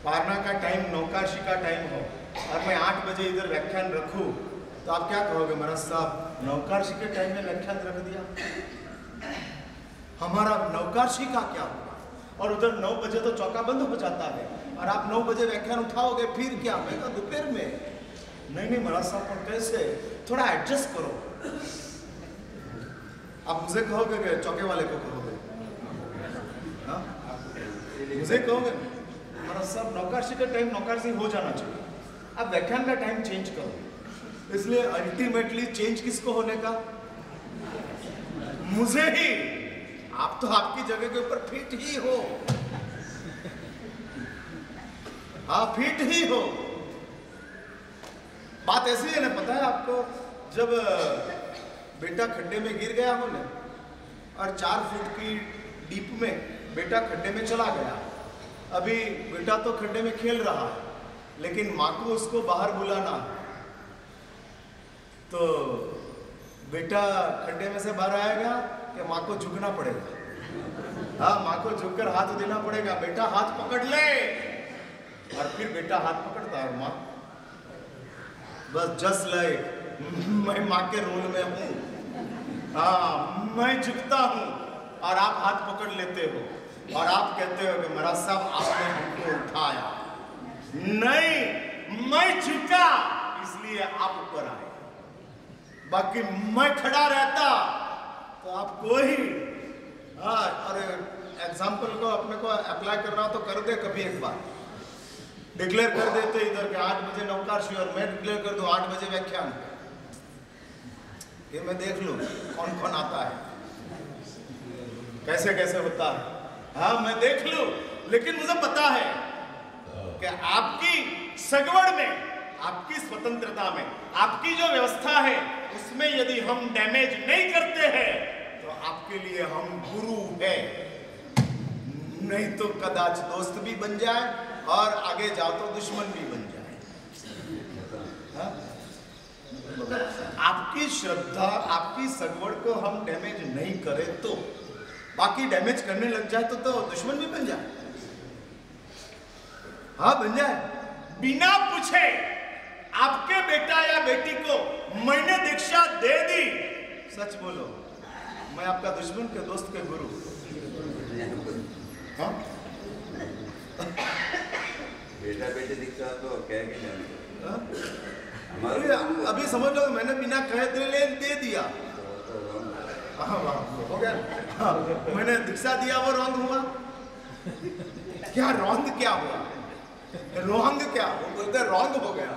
पारना का टाइम नौकाशी का टाइम हो और मैं 8 बजे इधर व्याख्यान रखूं तो आप क्या कहोगे महाराज साहब, नौकाशी के टाइम में व्याख्यान रख दिया, हमारा नौकाशी का क्या होगा? और उधर 9 बजे तो चौका बंद हो जाता है और आप 9 बजे व्याख्यान उठाओगे, फिर क्या? मैं कहा दोपहर में। नहीं महाराज साहब, पर कैसे? थोड़ा एडजस्ट करो। आप मुझे कहोगे कि चौके वाले को कहोगे? हाँ, मुझे कहोगे महाराज साहब नौकाशी का टाइम नौकाशी हो जाना चाहिए, आप व्याख्यान का टाइम चेंज करो। इसलिए अल्टीमेटली चेंज किसको होने का? मुझे ही। आप तो आपकी जगह के ऊपर फिट ही हो, आप फिट ही हो। बात ऐसी है ना, पता है आपको, जब बेटा खड्डे में गिर गया हो ना और 4 फुट की डीप में बेटा खड्डे में चला गया, अभी बेटा तो खड्डे में खेल रहा है लेकिन माँ को उसको बाहर बुलाना है, तो बेटा खड्डे में से बाहर आएगा कि माँ को झुकना पड़ेगा? हाँ, माँ को झुककर हाथ देना पड़ेगा, बेटा हाथ पकड़ ले, और फिर बेटा हाथ पकड़ता है और माँ बस जस्ट लाइक मैं माँ के रोल में हूँ, हाँ मैं झुकता हूँ और आप हाथ पकड़ लेते हो और आप कहते हो कि महाराज साहब आपने हमको उठाया, नहीं मैं झुका इसलिए आप ऊपर आए, बाकी मैं खड़ा रहता तो आप कोई। हाँ, और एग्जाम्पल को अपने को अप्लाई करना तो कर दे, कभी एक बार डिक्लेयर कर देते इधर के 8 बजे नौकाशी और मैं डिक्लेयर कर दूं 8 बजे व्याख्यान, ये मैं देख लूं कौन कौन आता है, कैसे कैसे होता है। हाँ मैं देख लूं, लेकिन मुझे पता है कि आपकी सगवड़ में, आपकी स्वतंत्रता में, आपकी जो व्यवस्था है उसमें यदि हम डैमेज नहीं करते हैं तो आपके लिए हम गुरु हैं, नहीं तो कदाच दोस्त भी बन जाए और आगे जाओ तो दुश्मन भी बन जाए। हाँ? आपकी श्रद्धा, आपकी सगवड़ को हम डैमेज नहीं करें तो, बाकी डैमेज करने लग जाए तो दुश्मन भी बन जाए। हाँ बन जाए, बिना पूछे आपके बेटा या बेटी को मैंने दीक्षा दे दी, सच बोलो मैं आपका दुश्मन के दोस्त के गुरु। हाँ? बेटा बेटी दीक्षा तो कह के अभी समझ लो मैंने बिना कहे दे दिया, हो गया। हाँ, मैंने दीक्षा दिया वो रॉन्ग हुआ क्या? रॉन्ग क्या हुआ? रॉन्ग क्या? वो बोलते रॉन्ग हो गया।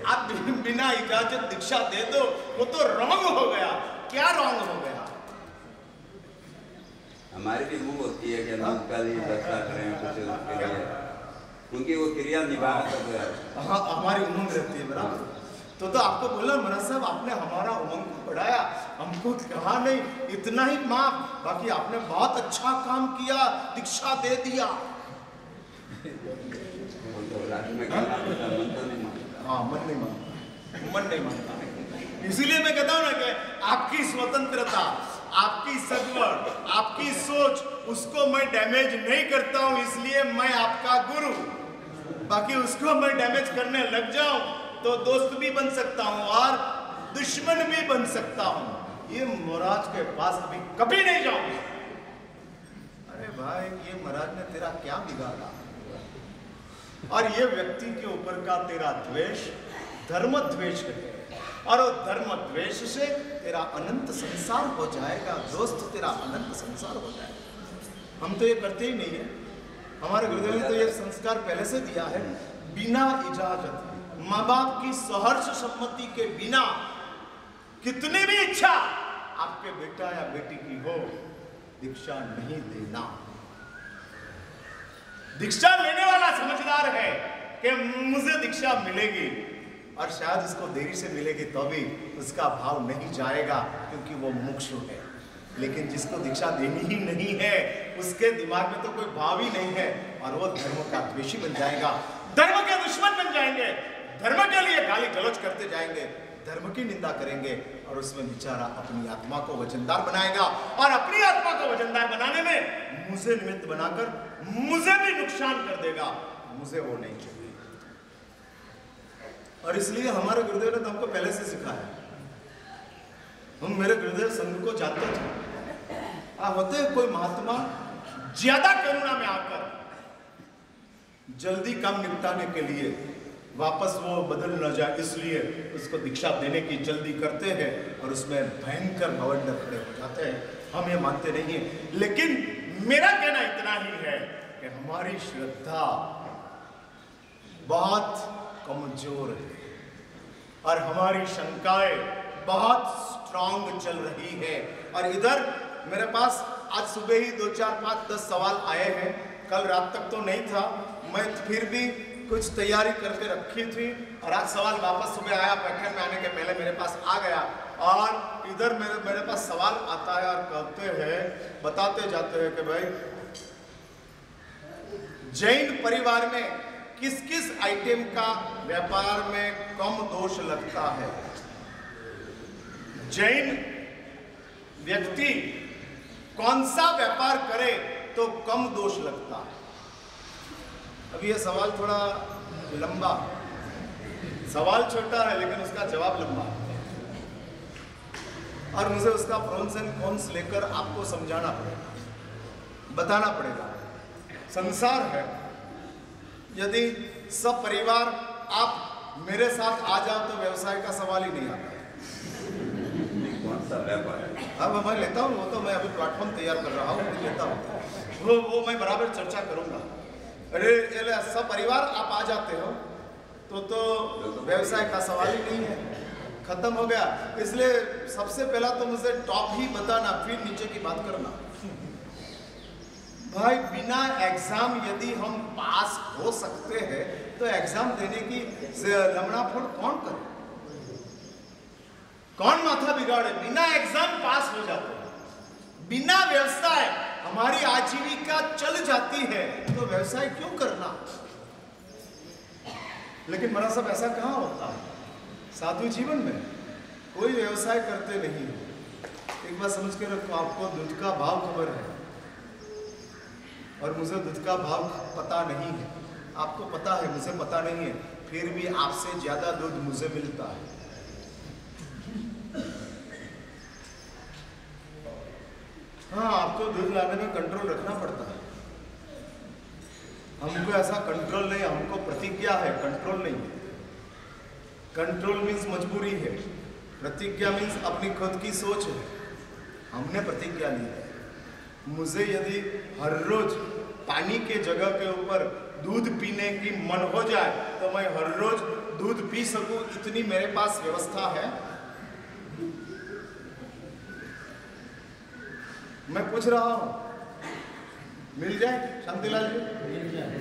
आप बिना इजाजत दीक्षा दे दो वो तो रॉन्ग हो गया। क्या रॉन्ग हो गया? हमारी भी मुंह होती है कि हम उनका लिए दीक्षा करें कुछ उसके लिए, उनकी वो क्रिया निभाना सब है। हाँ हमारी उमंग रहती है बराबर। तो आपको बोला महाराज साहब आपने हमारा उमंग को बढ़ाया, हमको कहा नहीं इतना ही माफ, बाकी आपने बहुत अच्छा काम किया, दीक्षा दे दिया। हाँ मन नहीं मानता, मन नहीं मानता। इसीलिए मैं कहता हूँ ना कि आपकी स्वतंत्रता, आपकी सगवड़, आपकी सोच, उसको मैं डैमेज नहीं करता हूँ, इसलिए मैं आपका गुरु। बाकी उसको मैं डैमेज करने लग जाऊं तो दोस्त भी बन सकता हूं और दुश्मन भी बन सकता हूं। ये महाराज के पास अभी कभी नहीं जाऊंगा। अरे भाई ये महाराज ने तेरा क्या बिगाड़ा? और ये व्यक्ति के ऊपर का तेरा द्वेष धर्म द्वेष है, और वो धर्म द्वेष से तेरा अनंत संसार हो जाएगा दोस्त, तेरा अनंत संसार हो जाएगा। हम तो ये करते ही नहीं है, हमारे गुरुदेव ने तो ये संस्कार पहले से दिया है, बिना इजाजत, माँ बाप की सहर्ष सम्मति के बिना कितनी भी इच्छा आपके बेटा या बेटी की हो, दीक्षा नहीं देना। दीक्षा लेने वाला समझदार है कि मुझे दीक्षा मिलेगी, और शायद इसको देरी से मिलेगी तो भी उसका भाव नहीं जाएगा क्योंकि वो मुमुक्षु है। लेकिन जिसको दीक्षा देनी ही नहीं है उसके दिमाग में तो कोई भाव ही नहीं है और वो धर्म का द्वेषी बन जाएगा, धर्म के दुश्मन बन जाएंगे, धर्म के लिए गाली गलौज करते जाएंगे, धर्म की निंदा करेंगे, और उसमें बेचारा अपनी आत्मा को वजनदार बनाएगा, और अपनी आत्मा को वजनदार बनाने में मुझे निमित्त बनाकर मुझे भी नुकसान कर देगा। मुझे वो नहीं चाहिए। और इसलिए हमारे गुरुदेव ने तो हमको पहले से सिखाया। हम मेरे गुरुदेव संघ को जानते थे। होते कोई महात्मा ज्यादा करुणा में आकर जल्दी काम निपटाने के लिए वापस वो बदल न जाए, इसलिए उसको दीक्षा देने की जल्दी करते हैं और उसमें भयंकर भवंडर खड़े हो जाते हैं। हम ये मानते नहीं हैं, लेकिन मेरा कहना इतना ही है कि हमारी श्रद्धा बहुत कमजोर है और हमारी शंकाएं बहुत स्ट्रांग चल रही है। और इधर मेरे पास आज सुबह ही 2, 4, 5, 10 सवाल आए हैं। कल रात तक तो नहीं था, मैं फिर भी कुछ तैयारी करके रखी थी और आज सवाल वापस सुबह आया, व्याख्यान में आने के पहले मेरे पास आ गया। और इधर मेरे पास सवाल आता है और कहते हैं, बताते जाते हैं कि भाई जैन परिवार में किस किस आइटम का व्यापार में कम दोष लगता है। जैन व्यक्ति कौन सा व्यापार करे तो कम दोष लगता है। अभी ये सवाल थोड़ा लंबा, सवाल छोटा है लेकिन उसका जवाब लंबा है और मुझे उसका प्रोन्स एंड कॉन्स लेकर आपको समझाना पड़ेगा, बताना पड़ेगा। संसार है, यदि सब परिवार आप मेरे साथ आ जाओ तो व्यवसाय का सवाल ही नहीं आता। कौन सा व्यापार है? अब मैं लेता हूँ, वो तो मैं अभी प्लेटफॉर्म तैयार कर रहा हूँ, लेता हूँ वो मैं बराबर चर्चा करूंगा। अरे सब परिवार आप आ जाते हो तो व्यवसाय का सवाल ही नहीं है, खत्म हो गया। इसलिए सबसे पहला तो मुझे टॉप ही बताना, फिर नीचे की बात करना। भाई बिना एग्जाम यदि हम पास हो सकते हैं तो एग्जाम देने की लमड़ाफोड़ कौन करे, कौन माथा बिगाड़े। बिना एग्जाम पास हो जाते हैं, बिना व्यवसाय हमारी आजीविका चल जाती है तो व्यवसाय क्यों करना। लेकिन मेरा सब ऐसा कहाँ होता है, साधु जीवन में कोई व्यवसाय करते नहीं। एक बात समझ के रखो, आपको दूध का भाव खबर है और मुझे दूध का भाव पता नहीं है। आपको पता है, मुझे पता नहीं है, फिर भी आपसे ज्यादा दूध मुझे मिलता है। हाँ, आपको दूध लाने में कंट्रोल रखना पड़ता है। हमको ऐसा कंट्रोल नहीं, हमको प्रतिज्ञा है, कंट्रोल नहीं है। कंट्रोल मीन्स मजबूरी है, प्रतिज्ञा मीन्स अपनी खुद की सोच है। हमने प्रतिज्ञा ली है, मुझे यदि हर रोज पानी के जगह के ऊपर दूध पीने की मन हो जाए तो मैं हर रोज दूध पी सकूं, इतनी मेरे पास व्यवस्था है। मैं पूछ रहा हूँ, मिल जाए शांतिलाल जी?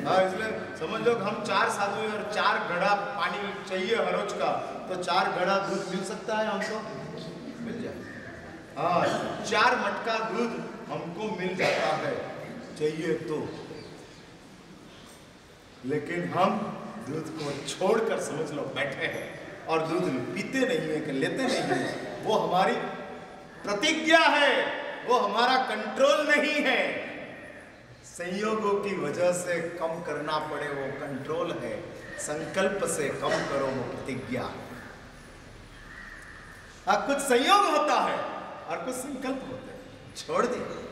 हाँ, इसलिए समझ लो हम 4 साधु हैं और 4 घड़ा पानी चाहिए हर रोज का, तो 4 घड़ा दूध मिल सकता है हमको, मिल जाए। हाँ, 4 मटका दूध हमको मिल जाता है चाहिए तो। लेकिन हम दूध को छोड़कर समझ लो बैठे हैं और दूध पीते नहीं है कि लेते नहीं है। वो हमारी प्रतिज्ञा है, वो हमारा कंट्रोल नहीं है। संयोगों की वजह से कम करना पड़े वो कंट्रोल है, संकल्प से कम करो वो प्रतिज्ञा। कुछ संयोग होता है और कुछ संकल्प होते हैं, छोड़ दिए।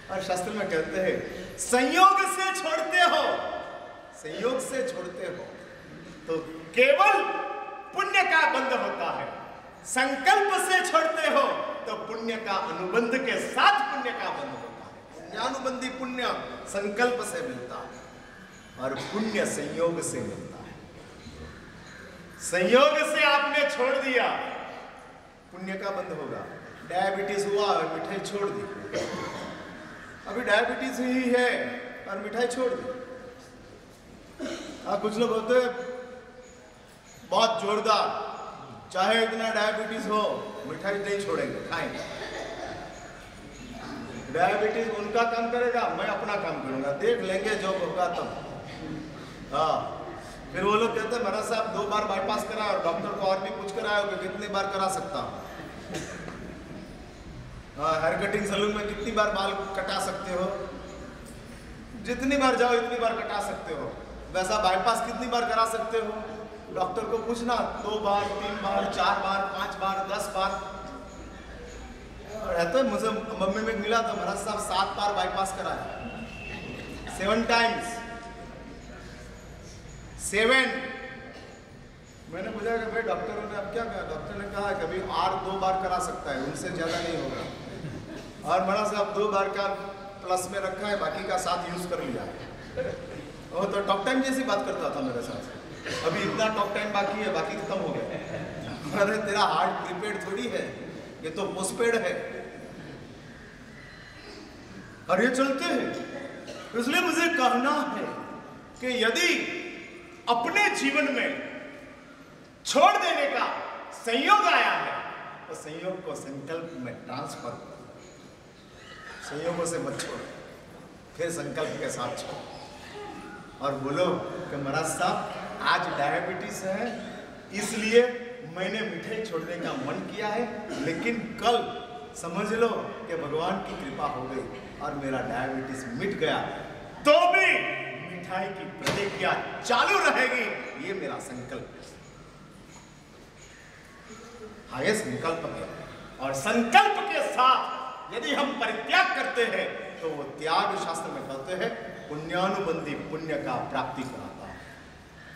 और शास्त्र में कहते हैं संयोग से छोड़ते हो, संयोग से छोड़ते हो तो केवल पुण्य का बंध होता है, संकल्प से छोड़ते हो तो पुण्य का अनुबंध के साथ पुण्य का बंध होता है। पुण्यानुबंधी पुण्य संकल्प से मिलता है और पुण्य संयोग से मिलता है। संयोग से आपने छोड़ दिया, पुण्य का बंध होगा। डायबिटीज हुआ और मिठाई छोड़ दी, अभी डायबिटीज ही है और मिठाई छोड़ दी। कुछ लोग होते बहुत जोरदार, चाहे इतना डायबिटीज हो मिठाई नहीं छोड़ेंगे, खाएंगे। डायबिटीज उनका काम करेगा, मैं अपना काम करूंगा, देख लेंगे जो होगा तब। हाँ, फिर वो लोग कहते हैं महाराज साहब 2 बार बाईपास करा और डॉक्टर को और भी पूछ कर आए हो कि कितनी बार करा सकता हूँ। हेयर कटिंग सैलून में कितनी बार बाल कटा सकते हो? जितनी बार जाओ इतनी बार कटा सकते हो। वैसा बाईपास कितनी बार करा सकते हो? डॉक्टर को पूछना, 2 बार, 3 बार, 4 बार, 5 बार, 10 बार। रहता है मुझे मम्मी में मिला तो महाराज साहब 7 बार बाईपास कराया, 7 टाइम्स 7। मैंने पूछा कि भाई डॉक्टरों ने अब क्या कहा? डॉक्टर ने कहा कभी और 2 बार करा सकता है, उनसे ज्यादा नहीं होगा। और महाराज साहब 2 बार का प्लस में रखा है, बाकी का 7 यूज कर लिया। वो तो टॉक टाइम जैसी बात करता था मेरे साथ, अभी इतना टॉक टाइम बाकी है, बाकी खत्म हो गया। अरे तेरा हार्ट प्रीपेड थोड़ी है, ये तो पोस्टपेड है। और ये चलते हैं। इसलिए मुझे कहना है कि यदि अपने जीवन में छोड़ देने का संयोग आया है तो संयोग को संकल्प में ट्रांसफर करो। संयोगों से मत छोड़ो, फिर संकल्प के साथ छोड़ो और बोलो कि महाराज साहब आज डायबिटीज है, इसलिए मैंने मिठाई छोड़ने का मन किया है, लेकिन कल समझ लो कि भगवान की कृपा हो गई और मेरा डायबिटीज मिट गया, तो भी मिठाई की प्रतिक्रिया चालू रहेगी। ये मेरा संकल्प है, हाईएस्ट संकल्प है। और संकल्प के साथ यदि हम परित्याग करते हैं तो वो त्याग शास्त्र में कहते हैं पुण्यानुबंधी पुण्य का प्राप्ति कराता है।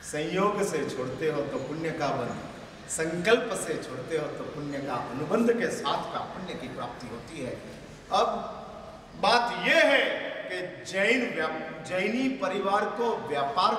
संयोग से छोड़ते हो तो पुण्य का बंध, संकल्प से छोड़ते हो तो पुण्य का अनुबंध के साथ का पुण्य की प्राप्ति होती है। अब बात यह है कि जैनी परिवार को व्यापार